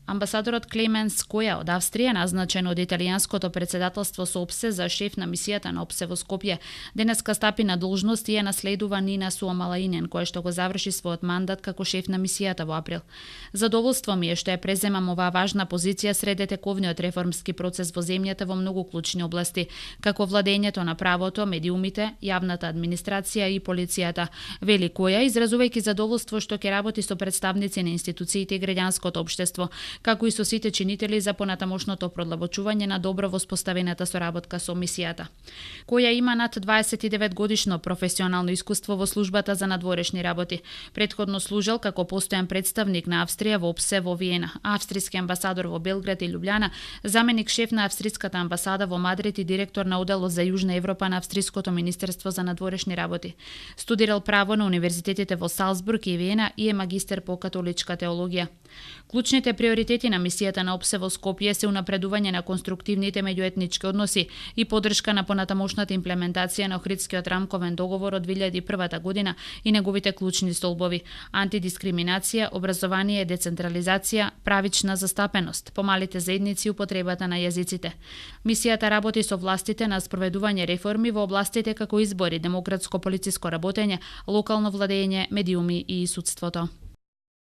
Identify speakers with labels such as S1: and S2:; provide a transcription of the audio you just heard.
S1: Амбасадорот Клеменс Која од Австрија, назначен од италијанското председателство со ОПСЕ за шеф на мисијата на ОПСЕ во Скопје, денеска стапи на должност и ја наследува Нина Суамалаинен, која што го заврши својот мандат како шеф на мисијата во април. Задоволство ми е што ја преземам оваа важна позиција сред тековниот реформски процес во земјата во многу клучни области, како владењето на правото, медиумите, јавната администрација и полицијата, вели Која, изразувајќи задоволство што ќе работи со представници на институциите и граѓанското општество, како и со сите чинители за понатамошното продлабочување на добро воспоставената соработка со мисијата. Која има над 29 годишно професионално искуство во службата за надворешни работи. Претходно служел како постојан представник на Австрија во ОПСЕ во Виена, австриски амбасадор во Белград и Љубљана, заменик шеф на австриската амбасада во Мадрид и директор на оделот за Јужна Европа на австриското министерство за надворешни работи. Студирал право на универзитетите во Салцбург и Виена и е магистер по католичка теологија. Клучните приоритети на мисијата на ОПСЕ во Скопје се унапредување на конструктивните меѓуетнички односи и поддршка на понатамошната имплементација на Охридскиот рамковен договор од 2001 година и неговите клучни столбови: антидискриминација, образование, децентрализација, правична застапеност, помалите заедници и употребата на јазиците. Мисијата работи со властите на спроведување реформи во областите како избори, демократско полициско работење, локално владење, медиуми и судството.